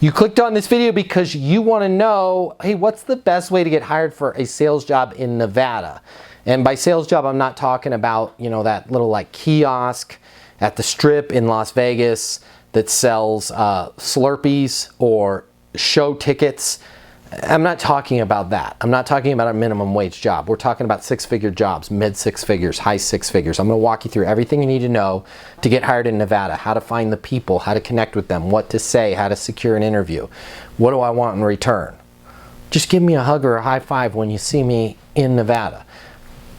You clicked on this video because you want to know, hey, what's the best way to get hired for a sales job in Nevada? And by sales job, I'm not talking about, that little like kiosk at the Strip in Las Vegas that sells Slurpees or show tickets. I'm not talking about that. I'm not talking about a minimum wage job. We're talking about six-figure jobs, mid six figures, high six figures. I'm going to walk you through everything you need to know to get hired in Nevada, how to find the people, how to connect with them, what to say, how to secure an interview. What do I want in return? Just give me a hug or a high five when you see me in Nevada.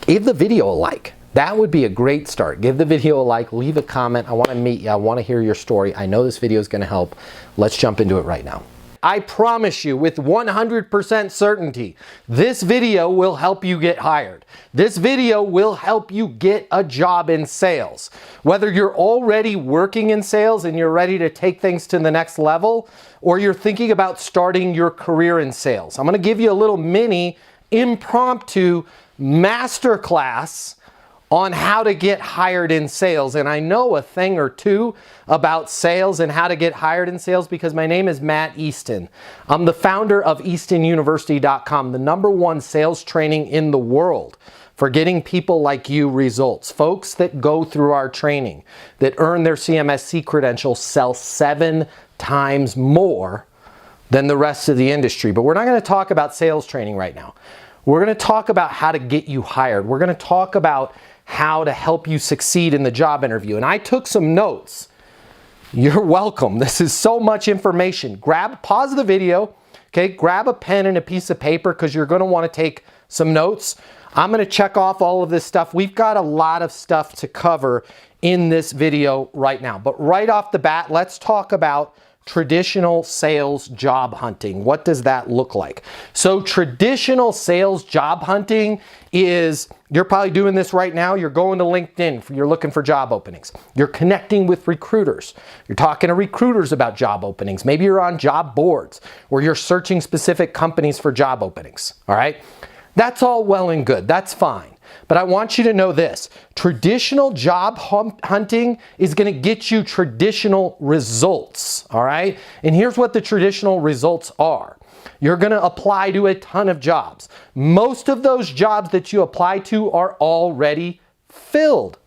Give the video a like. That would be a great start. Give the video a like, leave a comment. I want to meet you. I want to hear your story. I know this video is going to help. Let's jump into it right now. I promise you with 100% certainty, this video will help you get hired. This video will help you get a job in sales. Whether you're already working in sales and you're ready to take things to the next level, or you're thinking about starting your career in sales. I'm going to give you a little mini impromptu masterclass on how to get hired in sales. And I know a thing or two about sales and how to get hired in sales because my name is Matt Easton. I'm the founder of EastonUniversity.com, the #1 sales training in the world for getting people like you results. Folks that go through our training, that earn their CMSC credential, sell 7 times more than the rest of the industry. But we're not going to talk about sales training right now. We're going to talk about how to get you hired. We're going to talk about how to help you succeed in the job interview. And I took some notes. You're welcome. This is so much information. Pause the video, okay? Grab a pen and a piece of paper because you're going to want to take some notes. I'm going to check off all of this stuff. We've got a lot of stuff to cover in this video right now. But right off the bat, let's talk about traditional sales job hunting. What does that look like? So traditional sales job hunting is, you're probably doing this right now. You're going to LinkedIn, you're looking for job openings. You're connecting with recruiters. You're talking to recruiters about job openings. Maybe you're on job boards where you're searching specific companies for job openings. All right. That's all well and good. That's fine. But I want you to know this. Traditional job hunting is going to get you traditional results, all right? And here's what the traditional results are. You're going to apply to a ton of jobs. Most of those jobs that you apply to are already filled.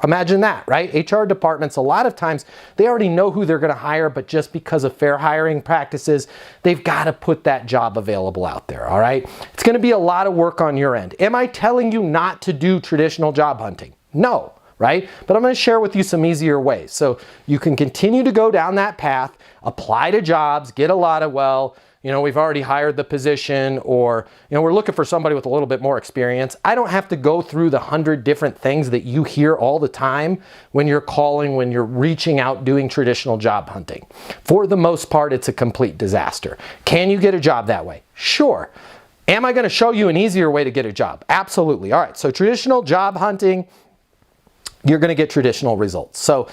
Imagine that, right? HR departments, a lot of times, they already know who they're going to hire, but just because of fair hiring practices, they've got to put that job available out there, all right? It's going to be a lot of work on your end. Am I telling you not to do traditional job hunting? No, right? But I'm going to share with you some easier ways. So you can continue to go down that path, apply to jobs, get a lot of, we've already hired the position, or, we're looking for somebody with a little bit more experience. I don't have to go through the 100 different things that you hear all the time when you're calling, when you're reaching out, doing traditional job hunting. For the most part, it's a complete disaster. Can you get a job that way? Sure. Am I going to show you an easier way to get a job? Absolutely. All right. So traditional job hunting, you're going to get traditional results. So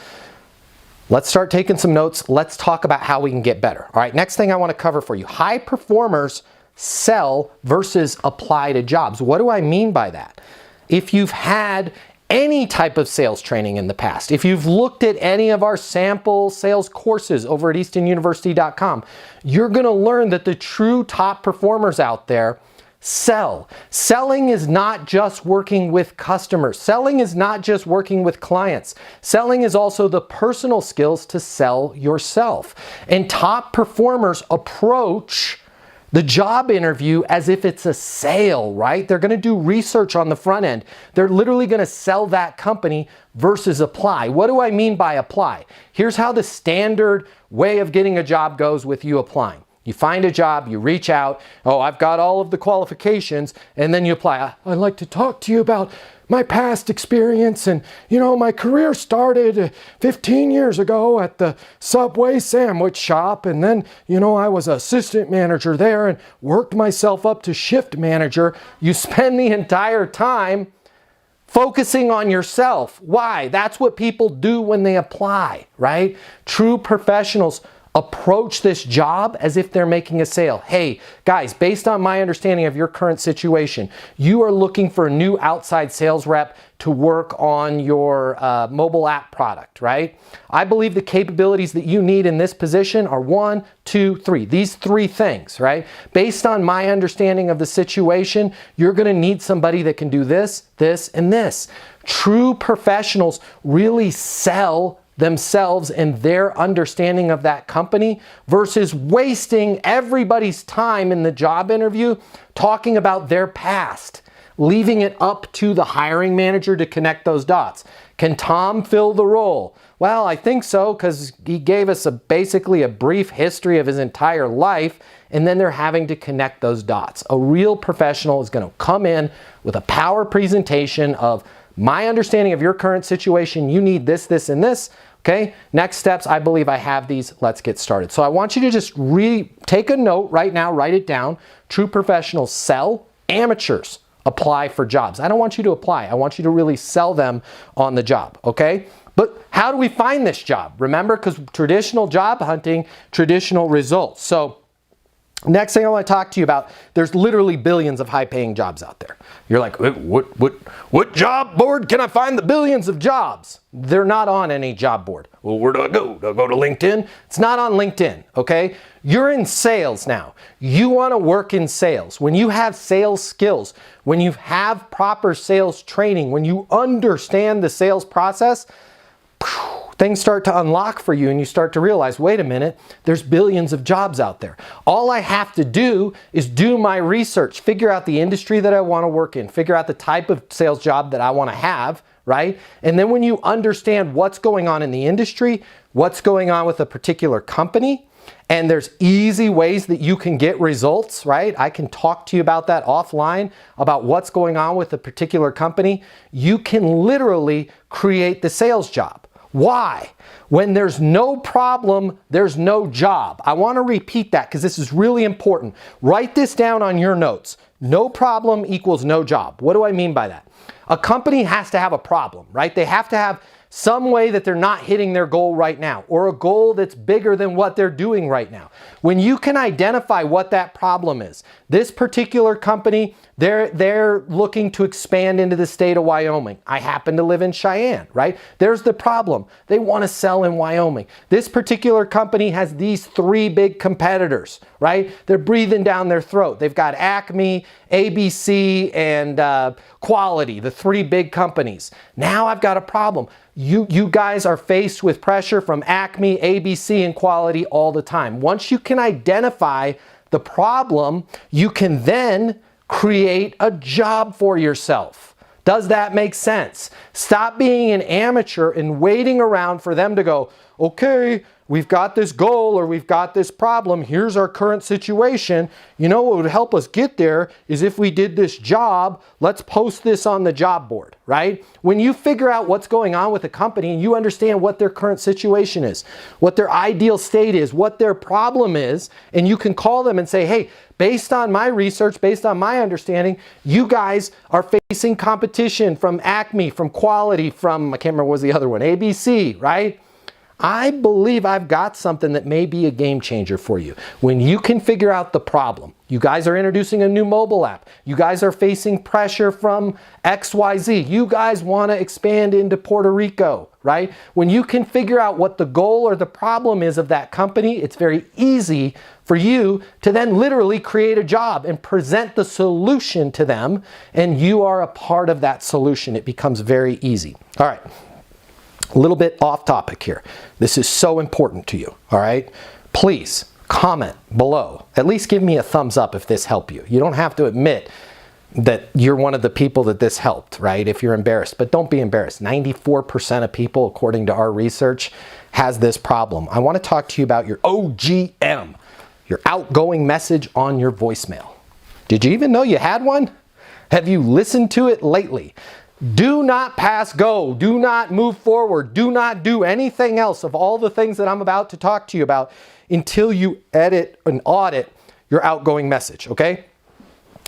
let's start taking some notes. Let's talk about how we can get better. All right, next thing I want to cover for you. High performers sell versus apply to jobs. What do I mean by that? If you've had any type of sales training in the past, if you've looked at any of our sample sales courses over at EastonUniversity.com, you're going to learn that the true top performers out there sell. Selling is not just working with customers. Selling is not just working with clients. Selling is also the personal skills to sell yourself. And top performers approach the job interview as if it's a sale, right? They're going to do research on the front end. They're literally going to sell that company versus apply. What do I mean by apply? Here's how the standard way of getting a job goes with you applying. You find a job, you reach out, oh, I've got all of the qualifications, and then you apply. I'd like to talk to you about my past experience, and my career started 15 years ago at the Subway sandwich shop, and then I was assistant manager there and worked myself up to shift manager. You spend the entire time focusing on yourself. Why? That's what people do when they apply, right? True professionals Approach this job as if they're making a sale. Hey, guys, based on my understanding of your current situation, you are looking for a new outside sales rep to work on your mobile app product, right? I believe the capabilities that you need in this position are 1, 2, 3. These 3 things, right? Based on my understanding of the situation, you're going to need somebody that can do this, this, and this. True professionals really sell themselves and their understanding of that company versus wasting everybody's time in the job interview talking about their past, leaving it up to the hiring manager to connect those dots. Can Tom fill the role? Well, I think so, because he gave us basically a brief history of his entire life, and then they're having to connect those dots. A real professional is going to come in with a power presentation of my understanding of your current situation. You need this, this, and this. Okay, next steps, I believe I have these. Let's get started. So I want you to just take a note right now, write it down. True professionals sell, amateurs apply for jobs. I don't want you to apply. I want you to really sell them on the job, okay? But how do we find this job? Remember, because traditional job hunting, traditional results. So next thing I want to talk to you about, there's literally billions of high-paying jobs out there. You're like, what job board can I find the billions of jobs? They're not on any job board. Well, where do I go? Do I go to LinkedIn? It's not on LinkedIn, okay? You're in sales now. You want to work in sales. When you have sales skills, when you have proper sales training, when you understand the sales process, things start to unlock for you and you start to realize, wait a minute, there's billions of jobs out there. All I have to do is do my research, figure out the industry that I want to work in, figure out the type of sales job that I want to have, right? And then when you understand what's going on in the industry, what's going on with a particular company, and there's easy ways that you can get results, right? I can talk to you about that offline, about what's going on with a particular company. You can literally create the sales job. Why? When there's no problem, there's no job. I want to repeat that because this is really important. Write this down on your notes. No problem equals no job. What do I mean by that? A company has to have a problem, right? They have to have some way that they're not hitting their goal right now, or a goal that's bigger than what they're doing right now. When you can identify what that problem is, this particular company, they're looking to expand into the state of Wyoming. I happen to live in Cheyenne, right? There's the problem. They want to sell in Wyoming. This particular company has these 3 big competitors, right? They're breathing down their throat. They've got Acme, ABC, and Quality, the 3 big companies. Now I've got a problem. You guys are faced with pressure from Acme, ABC, and Quality all the time. Once you can identify the problem, you can then create a job for yourself. Does that make sense? Stop being an amateur and waiting around for them to go, okay, we've got this goal or we've got this problem. Here's our current situation. You know what would help us get there is if we did this job, let's post this on the job board, right? When you figure out what's going on with a company and you understand what their current situation is, what their ideal state is, what their problem is, and you can call them and say, hey, based on my research, based on my understanding, you guys are facing competition from Acme, from Quality, from, I can't remember what was the other one, ABC, right? I believe I've got something that may be a game changer for you. When you can figure out the problem, you guys are introducing a new mobile app. You guys are facing pressure from XYZ. You guys want to expand into Puerto Rico, right? When you can figure out what the goal or the problem is of that company, it's very easy for you to then literally create a job and present the solution to them, and you are a part of that solution. It becomes very easy. All right. A little bit off topic here. This is so important to you, all right? Please comment below. At least give me a thumbs up if this helped you. You don't have to admit that you're one of the people that this helped, right? If you're embarrassed, but don't be embarrassed. 94% of people, according to our research, has this problem. I want to talk to you about your OGM, your outgoing message on your voicemail. Did you even know you had one? Have you listened to it lately? Do not pass go. Do not move forward. Do not do anything else of all the things that I'm about to talk to you about until you edit and audit your outgoing message, okay?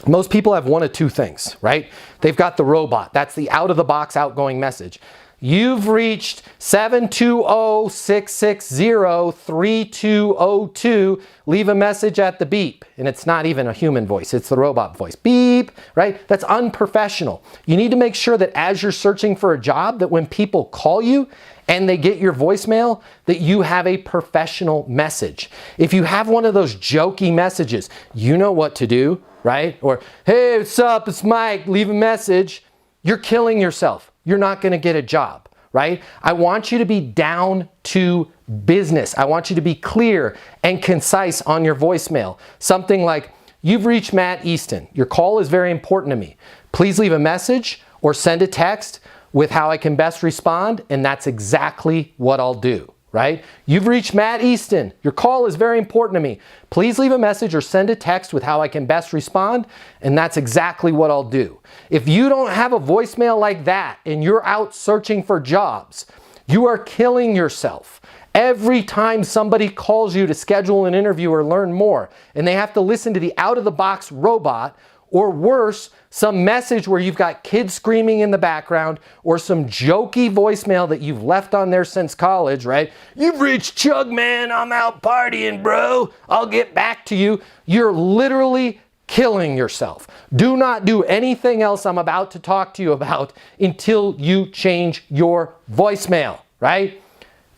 Most people have one of 2 things, right? They've got the robot. That's the out-of-the-box outgoing message. You've reached 720-660-3202. Leave a message at the beep. And it's not even a human voice, it's the robot voice. Beep, right? That's unprofessional. You need to make sure that as you're searching for a job, that when people call you and they get your voicemail, that you have a professional message. If you have one of those jokey messages, you know what to do, right? Or, hey, what's up? It's Mike. Leave a message. You're killing yourself. You're not going to get a job, right? I want you to be down to business. I want you to be clear and concise on your voicemail. Something like, you've reached Matt Easton. Your call is very important to me. Please leave a message or send a text with how I can best respond, and that's exactly what I'll do, right? You've reached Matt Easton. Your call is very important to me. Please leave a message or send a text with how I can best respond, and that's exactly what I'll do. If you don't have a voicemail like that and you're out searching for jobs, you are killing yourself. Every time somebody calls you to schedule an interview or learn more, and they have to listen to the out-of-the-box robot, or worse, some message where you've got kids screaming in the background, or some jokey voicemail that you've left on there since college, right? You've reached Chug, man. I'm out partying, bro. I'll get back to you. You're literally killing yourself. Do not do anything else I'm about to talk to you about until you change your voicemail, right?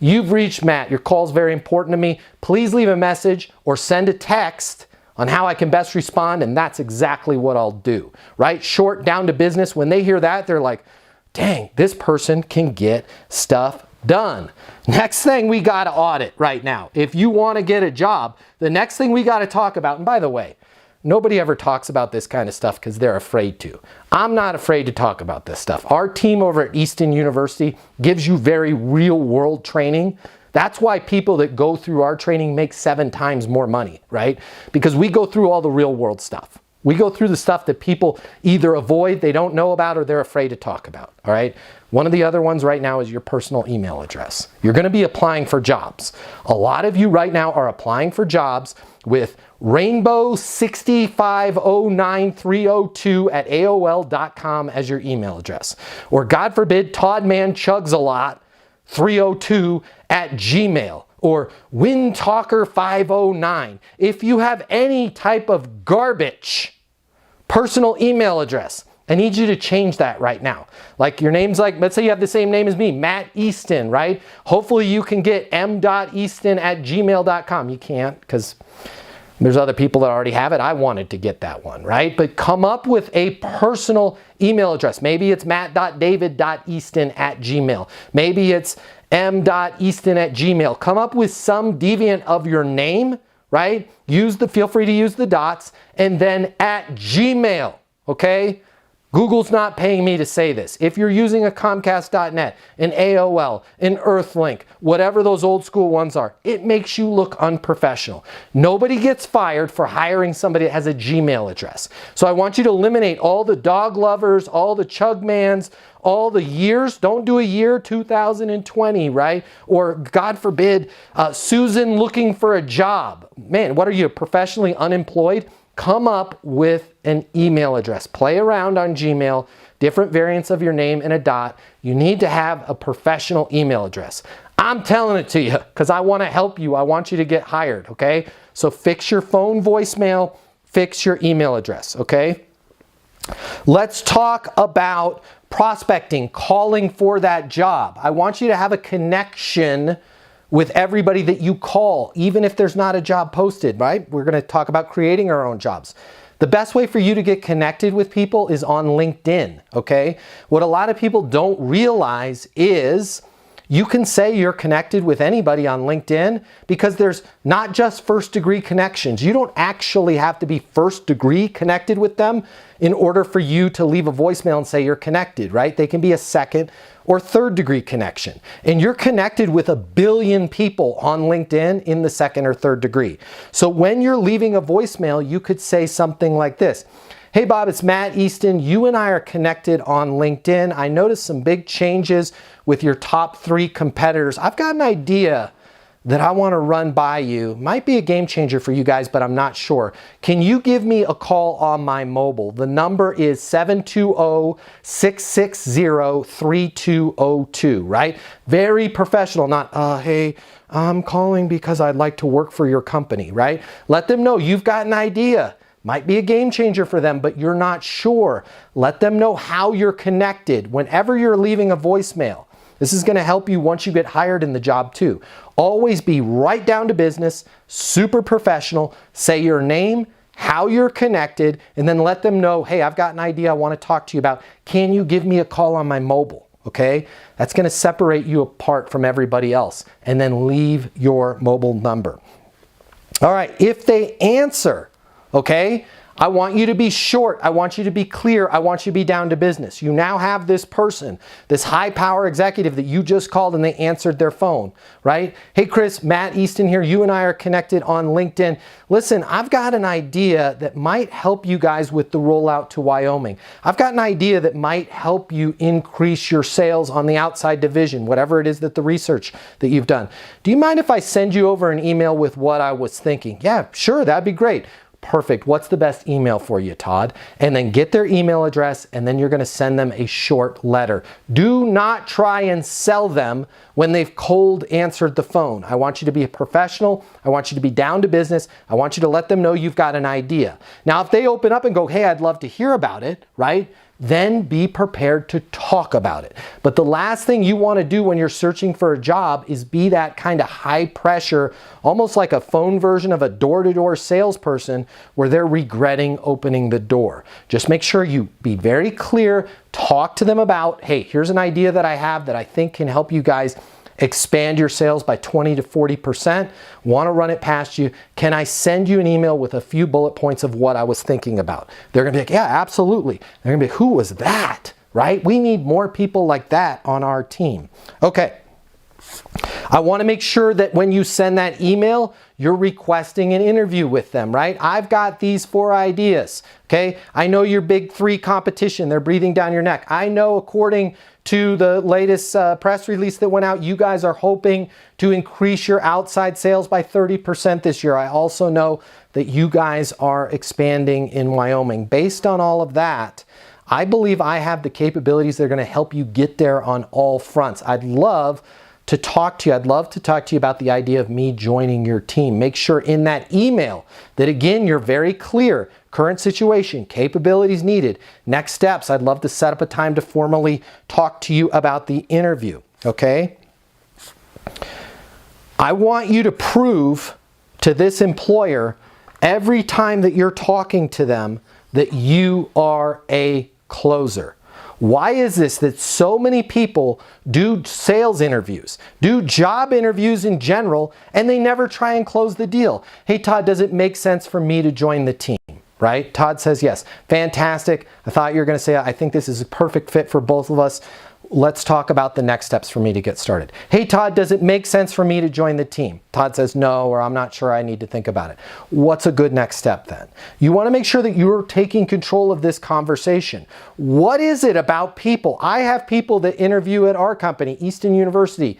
You've reached Matt. Your call is very important to me. Please leave a message or send a text on how I can best respond, and that's exactly what I'll do, right? Short, down to business. When they hear that, they're like, dang, this person can get stuff done. Next thing we got to audit right now. If you want to get a job, the next thing we got to talk about, and by the way, nobody ever talks about this kind of stuff because they're afraid to. I'm not afraid to talk about this stuff. Our team over at Easton University gives you very real world training. That's why people that go through our training make 7 times more money, right? Because we go through all the real world stuff. We go through the stuff that people either avoid, they don't know about, or they're afraid to talk about, all right? One of the other ones right now is your personal email address. You're going to be applying for jobs. A lot of you right now are applying for jobs with rainbow6509302@aol.com as your email address. Or God forbid, toddmanchugsalot302@gmail, or windtalker509. If you have any type of garbage personal email address, I need you to change that right now. Like your name's like, let's say you have the same name as me, Matt Easton, right? Hopefully you can get m.easton@gmail.com. You can't because there's other people that already have it. I wanted to get that one, right? But come up with a personal email address. Maybe it's matt.david.easton@gmail. Maybe it's m.easton@gmail. Come up with some deviant of your name, right? Feel free to use the dots, and then at Gmail, okay? Google's not paying me to say this. If you're using a Comcast.net, an AOL, an Earthlink, whatever those old school ones are, it makes you look unprofessional. Nobody gets fired for hiring somebody that has a Gmail address. So I want you to eliminate all the dog lovers, all the Chugmans, all the years. Don't do a year 2020, right? Or God forbid, Susan looking for a job. Man, what are you, professionally unemployed? Come up with an email address. Play around on Gmail, different variants of your name and a dot. You need to have a professional email address. I'm telling it to you because I want to help you. I want you to get hired, okay? So fix your phone voicemail, fix your email address, okay? Let's talk about prospecting, calling for that job. I want you to have a connection with everybody that you call, even if there's not a job posted, right? We're going to talk about creating our own jobs. The best way for you to get connected with people is on LinkedIn, okay? What a lot of people don't realize is you can say you're connected with anybody on LinkedIn because there's not just first degree connections. You don't actually have to be first degree connected with them in order for you to leave a voicemail and say you're connected, right? They can be a second or third degree connection. And you're connected with 1 billion people on LinkedIn in the second or third degree. So when you're leaving a voicemail, you could say something like this. Hey Bob, it's Matt Easton. You and I are connected on LinkedIn. I noticed some big changes with your top 3 competitors. I've got an idea that I want to run by you. Might be a game changer for you guys, but I'm not sure. Can you give me a call on my mobile? The number is 720-660-3202, right? Very professional, not, hey, I'm calling because I'd like to work for your company, right? Let them know you've got an idea. Might be a game changer for them, but you're not sure. Let them know how you're connected whenever you're leaving a voicemail. This is going to help you once you get hired in the job too. Always be right down to business, super professional. Say your name, how you're connected, and then let them know, hey, I've got an idea I want to talk to you about. Can you give me a call on my mobile? Okay? That's going to separate you apart from everybody else. And then leave your mobile number. All right, if they answer, okay, I want you to be short. I want you to be clear. I want you to be down to business. You now have this person, this high power executive that you just called and they answered their phone, right? Hey, Chris, Matt Easton here. You and I are connected on LinkedIn. Listen, I've got an idea that might help you guys with the rollout to Wyoming. I've got an idea that might help you increase your sales on the outside division, whatever it is that the research that you've done. Do you mind if I send you over an email with what I was thinking? Yeah, sure, that'd be great. Perfect. What's the best email for you, Todd? And then get their email address, and then you're going to send them a short letter. Do not try and sell them when they've cold answered the phone. I want you to be a professional. I want you to be down to business. I want you to let them know you've got an idea. Now, if they open up and go, hey, I'd love to hear about it, right? Then be prepared to talk about it. But the last thing you want to do when you're searching for a job is be that kind of high pressure, almost like a phone version of a door-to-door salesperson where they're regretting opening the door. Just make sure you be very clear, talk to them about, hey, here's an idea that I have that I think can help you guys expand your sales by 20 to 40%. Want to run it past you. Can I send you an email with a few bullet points of what I was thinking about? They're going to be like, yeah, absolutely. They're going to be like, who was that? Right? We need more people like that on our team. Okay. I want to make sure that when you send that email, you're requesting an interview with them, right? I've got these 4 ideas, okay? I know your big 3 competition. They're breathing down your neck. I know according to the latest press release that went out, you guys are hoping to increase your outside sales by 30% this year. I also know that you guys are expanding in Wyoming. Based on all of that, I believe I have the capabilities that are going to help you get there on all fronts. I'd love to talk to you. I'd love to talk to you about the idea of me joining your team. Make sure in that email that, again, you're very clear. Current situation, capabilities needed, next steps. I'd love to set up a time to formally talk to you about the interview, okay? I want you to prove to this employer every time that you're talking to them that you are a closer. Why is this that so many people do sales interviews, do job interviews in general, and they never try and close the deal? Hey, Todd, does it make sense for me to join the team? Right? Todd says yes. Fantastic. I thought you were going to say, I think this is a perfect fit for both of us. Let's talk about the next steps for me to get started. Hey, Todd, does it make sense for me to join the team? Todd says no, or I'm not sure, I need to think about it. What's a good next step then? You want to make sure that you're taking control of this conversation. What is it about people? I have people that interview at our company, Easton University,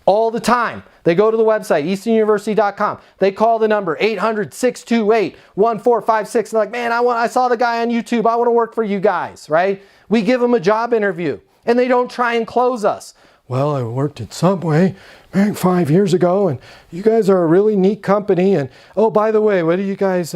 all the time. They go to the website, eastonuniversity.com. They call the number 800-628-1456. They're like, man, I saw the guy on YouTube. I want to work for you guys, right? We give them a job interview and they don't try and close us. Well, I worked at Subway 5 years ago, and you guys are a really neat company. And oh, by the way, what do you guys,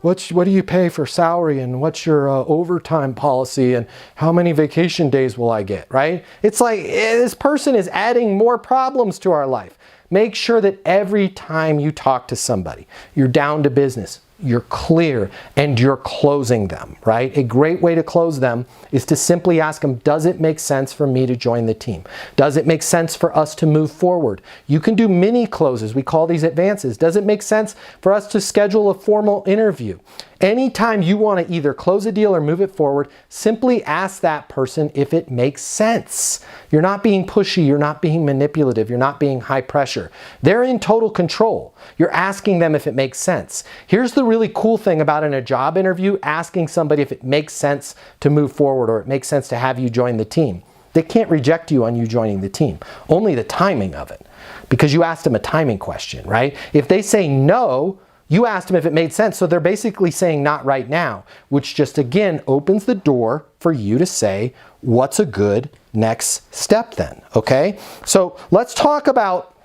what do you pay for salary, and what's your overtime policy, and how many vacation days will I get, right? It's like this person is adding more problems to our life. Make sure that every time you talk to somebody, you're down to business, you're clear, and you're closing them, right? A great way to close them is to simply ask them, does it make sense for me to join the team? Does it make sense for us to move forward? You can do mini closes. We call these advances. Does it make sense for us to schedule a formal interview? Anytime you want to either close a deal or move it forward, simply ask that person if it makes sense. You're not being pushy, you're not being manipulative, you're not being high pressure. They're in total control. You're asking them if it makes sense. Here's the really cool thing about in a job interview, asking somebody if it makes sense to move forward or it makes sense to have you join the team. They can't reject you on you joining the team, only the timing of it. because you asked them a timing question, right? If they say no, you asked them if it made sense. So they're basically saying not right now, which just again opens the door for you to say, what's a good next step then, okay? So let's talk about,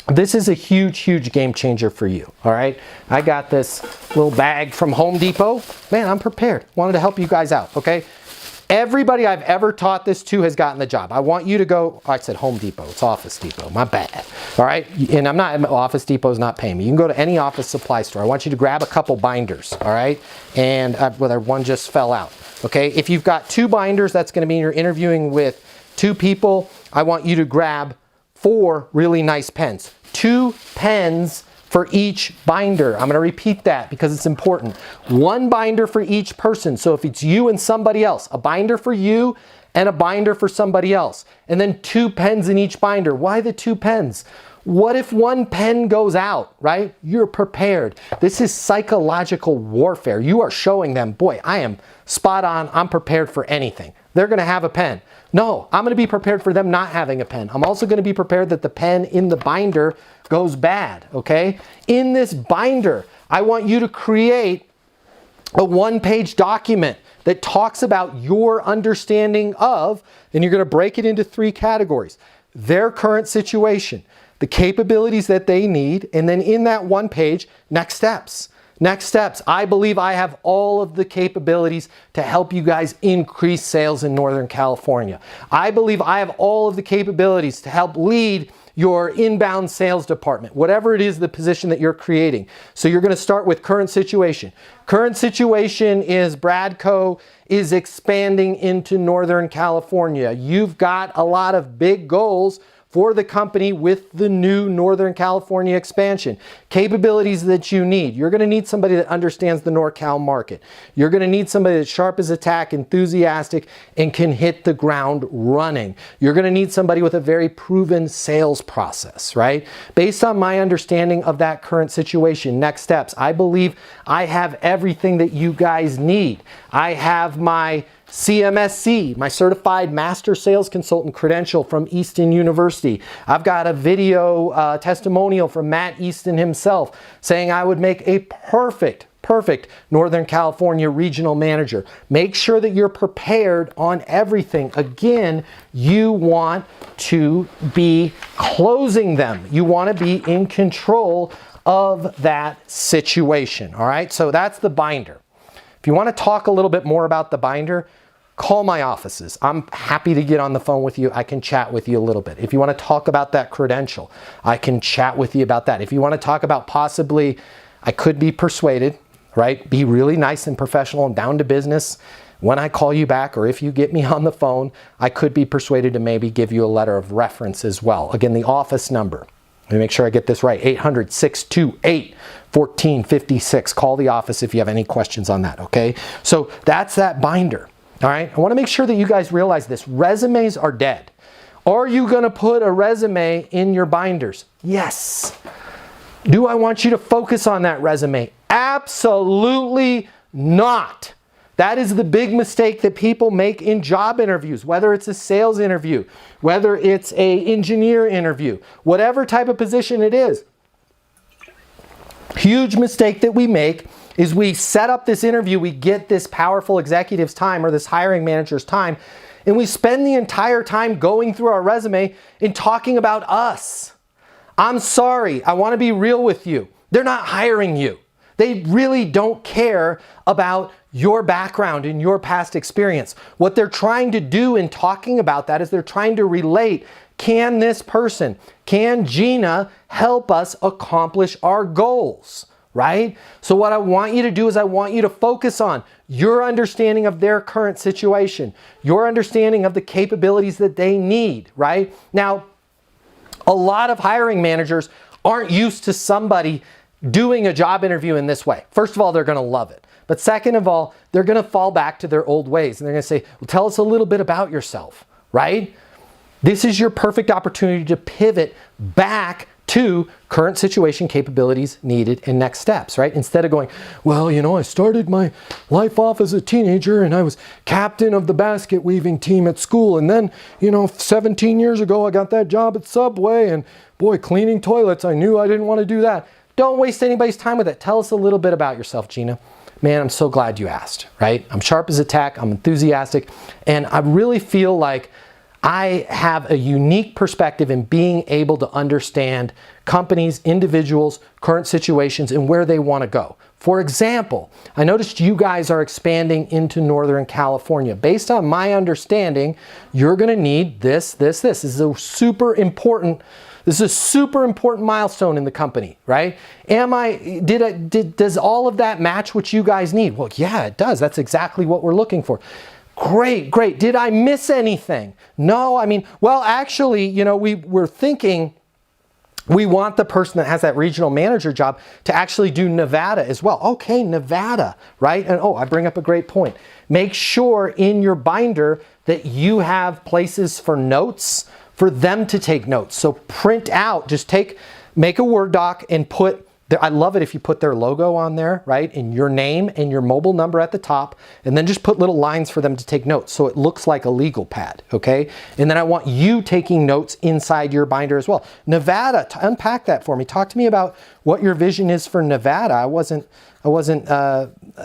this is a huge, huge game changer for you, all right? I got this little bag from Home Depot. Man, I'm prepared. Wanted to help you guys out, okay? Everybody I've ever taught this to has gotten the job. I want you to go, I said Home Depot, it's Office Depot, my bad. All right, and Office Depot's not paying me. You can go to any office supply store. I want you to grab a couple binders, all right? And whether one just fell out, okay? If you've got 2 binders, that's gonna mean you're interviewing with 2 people. I want you to grab 4 really nice pens. 2 pens for each binder. I'm gonna repeat that because it's important. 1 binder for each person. So if it's you and somebody else, a binder for you and a binder for somebody else. And then 2 pens in each binder. Why the 2 pens? What if 1 pen goes out, right? You're prepared. This is psychological warfare. You are showing them, boy, I am spot on. I'm prepared for anything. They're gonna have a pen. No, I'm gonna be prepared for them not having a pen. I'm also gonna be prepared that the pen in the binder goes bad, okay? In this binder, I want you to create a 1-page document that talks about your understanding of, and you're gonna break it into 3 categories. Their current situation, the capabilities that they need, and then in that 1 page, next steps. Next steps. I believe I have all of the capabilities to help you guys increase sales in Northern California. I believe I have all of the capabilities to help lead your inbound sales department, whatever it is the position that you're creating. So you're going to start with current situation. Current situation is Bradco is expanding into Northern California. You've got a lot of big goals for the company with the new Northern California expansion. Capabilities that you need. You're gonna need somebody that understands the NorCal market. You're gonna need somebody that's sharp as a tack, enthusiastic, and can hit the ground running. You're gonna need somebody with a very proven sales process, right? Based on my understanding of that current situation, next steps, I believe I have everything that you guys need. I have my CMSC, my Certified Master Sales Consultant credential from Easton University. I've got a video testimonial from Matt Easton himself saying I would make a perfect Northern California regional manager. Make sure that you're prepared on everything. Again, you want to be closing them. You want to be in control of that situation. All right, so that's the binder. If you want to talk a little bit more about the binder, call my offices. I'm happy to get on the phone with you. I can chat with you a little bit. If you want to talk about that credential, I can chat with you about that. If you want to talk about possibly, I could be persuaded, right? Be really nice and professional and down to business. When I call you back or if you get me on the phone, I could be persuaded to maybe give you a letter of reference as well. Again, the office number. Let me make sure I get this right. 800-628-1456. Call the office if you have any questions on that, okay? So that's that binder. All right, I want to make sure that you guys realize this. Resumes are dead. Are you going to put a resume in your binders? Yes. Do I want you to focus on that resume? Absolutely not. That is the big mistake that people make in job interviews, whether it's a sales interview, whether it's an engineer interview, whatever type of position it is. Huge mistake that we make is we set up this interview, we get this powerful executive's time or this hiring manager's time, and we spend the entire time going through our resume and talking about us. I'm sorry, I want to be real with you. They're not hiring you. They really don't care about your background and your past experience. What they're trying to do in talking about that is they're trying to relate, can this person, can Gina help us accomplish our goals? Right? So what I want you to do is I want you to focus on your understanding of their current situation, your understanding of the capabilities that they need, right? Now, a lot of hiring managers aren't used to somebody doing a job interview in this way. First of all, they're going to love it. But second of all, they're going to fall back to their old ways and they're going to say, well, tell us a little bit about yourself, right? This is your perfect opportunity to pivot back to current situation, capabilities needed, and next steps, right? Instead of going, well, you know, I started my life off as a teenager and I was captain of the basket weaving team at school. And then, you know, 17 years ago, I got that job at Subway and boy, cleaning toilets, I knew I didn't want to do that. Don't waste anybody's time with it. Tell us a little bit about yourself, Gina. Man, I'm so glad you asked, right? I'm sharp as a tack, I'm enthusiastic, and I really feel like I have a unique perspective in being able to understand companies, individuals, current situations, and where they want to go. For example, I noticed you guys are expanding into Northern California. Based on my understanding, you're going to need this. This is a super important milestone in the company, right? Does all of that match what you guys need? Well, yeah, it does. That's exactly what we're looking for. Great. Did I miss anything? No, I mean, well, actually, you know, we're thinking we want the person that has that regional manager job to actually do Nevada as well. Okay, Nevada, right? And oh, I bring up a great point. Make sure in your binder that you have places for notes for them to take notes. So print out, make a Word doc and I love it if you put their logo on there, right? And your name and your mobile number at the top, and then just put little lines for them to take notes so it looks like a legal pad, okay? And then I want you taking notes inside your binder as well. Nevada, unpack that for me. Talk to me about what your vision is for Nevada.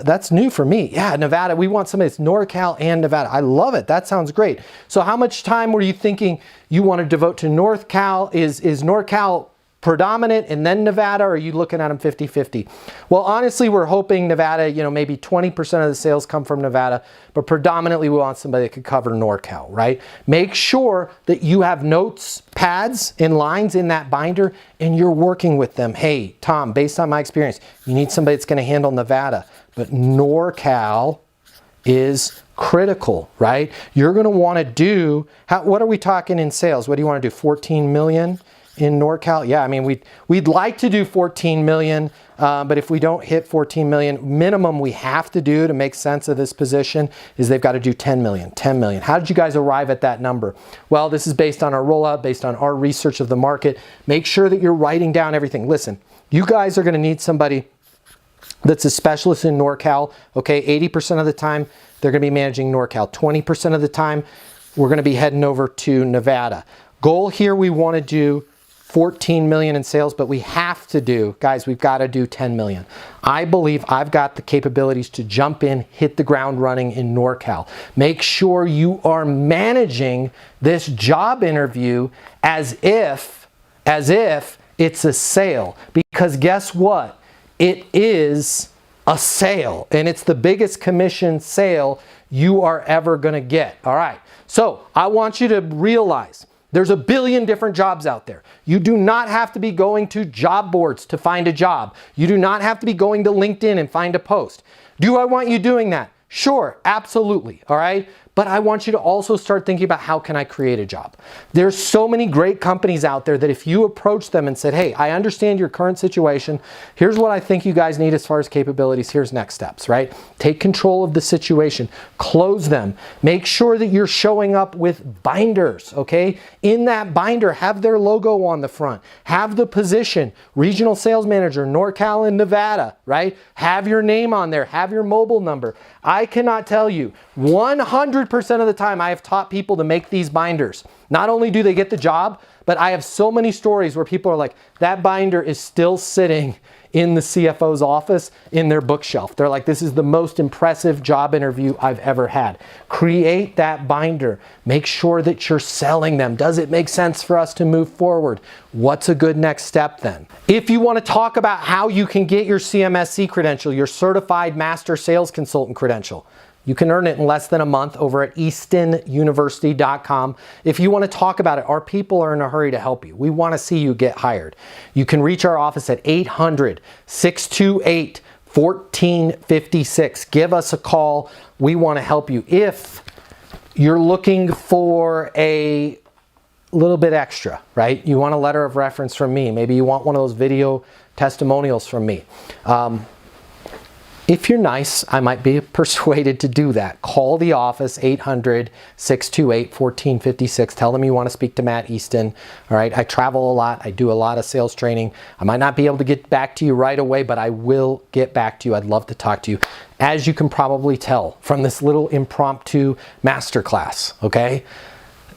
That's new for me. Yeah, Nevada, we want somebody that's NorCal and Nevada. I love it. That sounds great. So how much time were you thinking you want to devote to NorCal? Is NorCal predominant and then Nevada, or are you looking at them 50-50? Well, honestly, we're hoping Nevada, you know, maybe 20% of the sales come from Nevada, but predominantly we want somebody that could cover NorCal, right? Make sure that you have notes, pads, and lines in that binder, and you're working with them. Hey, Tom, based on my experience, you need somebody that's going to handle Nevada, but NorCal is critical, right? You're going to want to do, what are we talking in sales? What do you want to do, 14 million? In NorCal? Yeah, I mean, we'd like to do 14 million, but if we don't hit 14 million, minimum we have to do to make sense of this position is they've got to do 10 million. How did you guys arrive at that number? Well, this is based on our rollout, based on our research of the market. Make sure that you're writing down everything. Listen, you guys are going to need somebody that's a specialist in NorCal, okay? 80% of the time, they're going to be managing NorCal. 20% of the time, we're going to be heading over to Nevada. Goal here, we want to do 14 million in sales, but we have to do, guys, we've got to do 10 million. I believe I've got the capabilities to jump in, hit the ground running in NorCal. Make sure you are managing this job interview as if it's a sale, because guess what? It is a sale, and it's the biggest commission sale you are ever going to get. All right. So I want you to realize there's a billion different jobs out there. You do not have to be going to job boards to find a job. You do not have to be going to LinkedIn and find a post. Do I want you doing that? Sure, absolutely, all right? But I want you to also start thinking about how can I create a job? There's so many great companies out there that if you approach them and said, hey, I understand your current situation. Here's what I think you guys need as far as capabilities. Here's next steps, right? Take control of the situation. Close them. Make sure that you're showing up with binders, okay? In that binder, have their logo on the front. Have the position, regional sales manager, NorCal and Nevada, right? Have your name on there. Have your mobile number. I cannot tell you, 100% of the time I have taught people to make these binders. Not only do they get the job, but I have so many stories where people are like, that binder is still sitting in the CFO's office in their bookshelf. They're like, this is the most impressive job interview I've ever had. Create that binder. Make sure that you're selling them. Does it make sense for us to move forward? What's a good next step then? If you want to talk about how you can get your CMSC credential, your Certified Master Sales Consultant credential, you can earn it in less than a month over at eastonuniversity.com. If you want to talk about it, our people are in a hurry to help you. We want to see you get hired. You can reach our office at 800-628-1456. Give us a call. We want to help you. If you're looking for a little bit extra, right? You want a letter of reference from me. Maybe you want one of those video testimonials from me. If you're nice, I might be persuaded to do that. Call the office, 800-628-1456. Tell them you want to speak to Matt Easton. All right, I travel a lot. I do a lot of sales training. I might not be able to get back to you right away, but I will get back to you. I'd love to talk to you. As you can probably tell from this little impromptu masterclass, okay?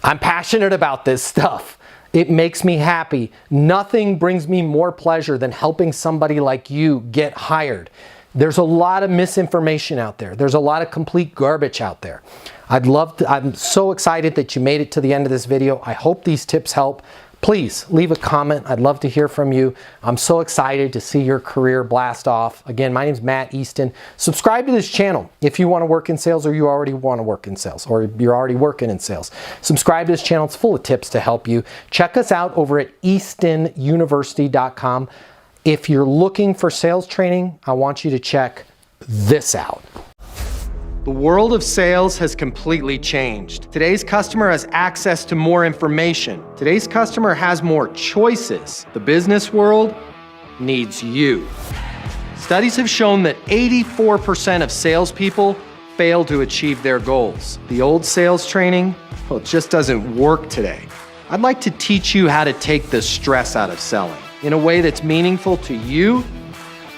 I'm passionate about this stuff. It makes me happy. Nothing brings me more pleasure than helping somebody like you get hired. There's a lot of misinformation out there. There's a lot of complete garbage out there. I'm so excited that you made it to the end of this video. I hope these tips help. Please leave a comment. I'd love to hear from you. I'm so excited to see your career blast off. Again, my name is Matt Easton. Subscribe to this channel if you want to work in sales or you already want to work in sales or you're already working in sales. Subscribe to this channel. It's full of tips to help you. Check us out over at eastonuniversity.com. If you're looking for sales training, I want you to check this out. The world of sales has completely changed. Today's customer has access to more information. Today's customer has more choices. The business world needs you. Studies have shown that 84% of salespeople fail to achieve their goals. The old sales training, well, it just doesn't work today. I'd like to teach you how to take the stress out of selling in a way that's meaningful to you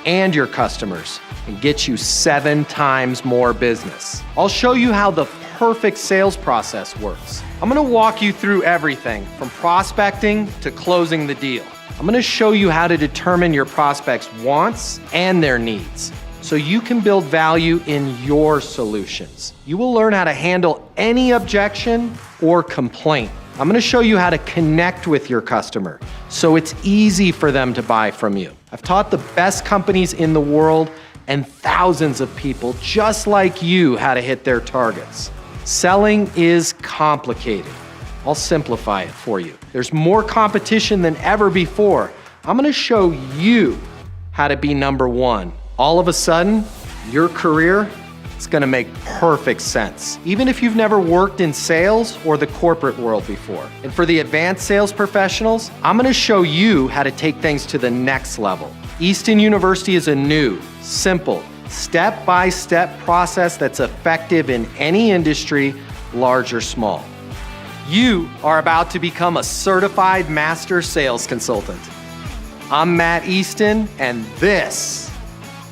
and your customers and get you 7 times more business. I'll show you how the perfect sales process works. I'm gonna walk you through everything from prospecting to closing the deal. I'm gonna show you how to determine your prospects' wants and their needs so you can build value in your solutions. You will learn how to handle any objection or complaint. I'm gonna show you how to connect with your customer so it's easy for them to buy from you. I've taught the best companies in the world and thousands of people just like you how to hit their targets. Selling is complicated. I'll simplify it for you. There's more competition than ever before. I'm gonna show you how to be number one. All of a sudden, your career is gonna make perfect sense, even if you've never worked in sales or the corporate world before. And for the advanced sales professionals, I'm gonna show you how to take things to the next level. Easton University is a new, simple, step-by-step process that's effective in any industry, large or small. You are about to become a certified master sales consultant. I'm Matt Easton, and this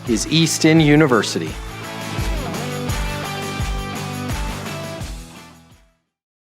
is Easton University.